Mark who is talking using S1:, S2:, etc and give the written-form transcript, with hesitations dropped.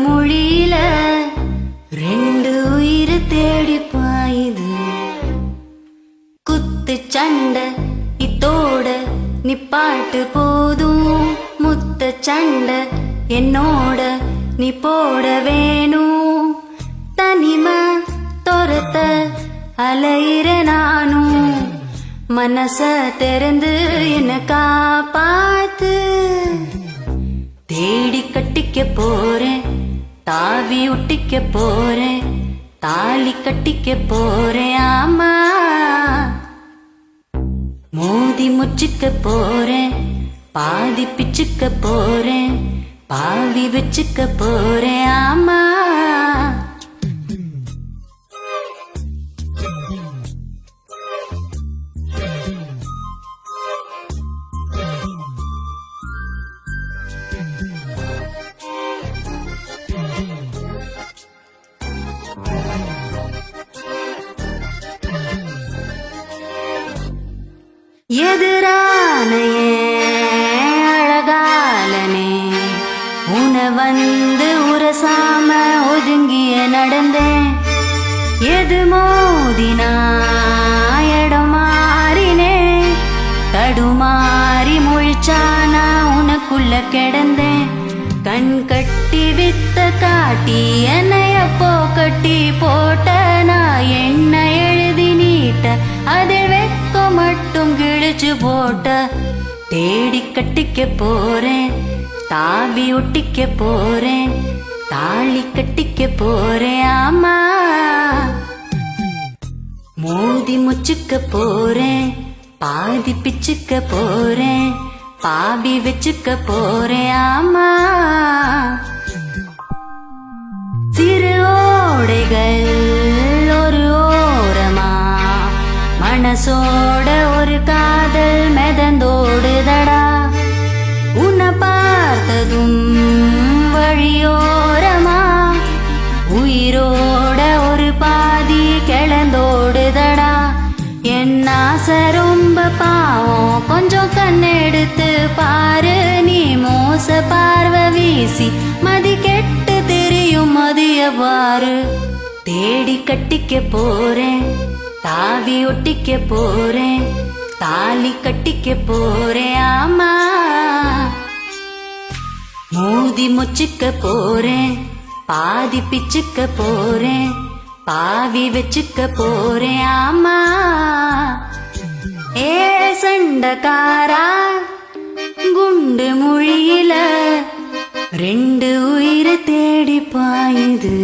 S1: மொழியில ரெண்டு உயிர் தேடி பாயுது. குத்து சண்டை இத்தோட நிப்பாட்டு போதும். முத்த சண்டை என்னோட நீ போட வேணும். தனிமை துரத்த அலையிற நானும் மனச திறந்து என்ன காப்பாத்து. தேடி கட்டிக்க போறேன், தாவி ஒட்டிக்க போறேன், தாலி கட்டிக்க போறேன். ஆமா மோதி முச்சிக்க போறேன், பாதி பிச்சுக்க போறேன், பாவி வச்சுக்க போறேன். ஆமா எதிரானையே அழகாலனே உன வந்து உரசாம ஒதுங்கிய நடந்தேன். எது மோதினா இடம் மாறினே, தடுமாறி முழிச்சானா உனக்குள்ள கிடந்தேன். கண் கட்டி வித்த காட்டி என்னைய கட்டி போட்ட நான் என்ன எழுதி நீட்ட அதில் வெக்க மட்டும் கிழிச்சு போட்ட. தேடி கட்டிக்க போறேன், தாவி ஒட்டிக்க போறேன், தாலி கட்டிக்க போறேன். ஆமா மோதி முச்சுக்க போறேன், பாதி பிச்சுக்க போறேன், பாவி வச்சுக்க போறேன். ஆமா சிறு ஓடைகள் ஒரு ஓரமா, மனசோட ஒரு காதல் மெதந்தோடுதடா. உன்னை பார்த்ததும் வழியோரமா உயிரோட ஒரு பாதி கிளந்தோடுதடா. என் ஆசை ரொம்ப பாவம், கொஞ்சம் கண்ணெடுத்து பாரு. நீ மோச பார்வை வீசி மதி கெட்டு தெரியும் மதிய பாரு. தேடி கட்டிக்க போறேன், தாவி ஒட்டிக்க போறேன், தாலி கட்டிக்க போறேன். ஆமா மோதி முச்சுக்க போறேன், பாதி பிச்சுக்க போறேன், பாவி வச்சுக்க போறேன். ஆமா ஏ சண்டக்காரா குண்டு மொழியில ரெண்டு உயிரை தேடி பாயுது.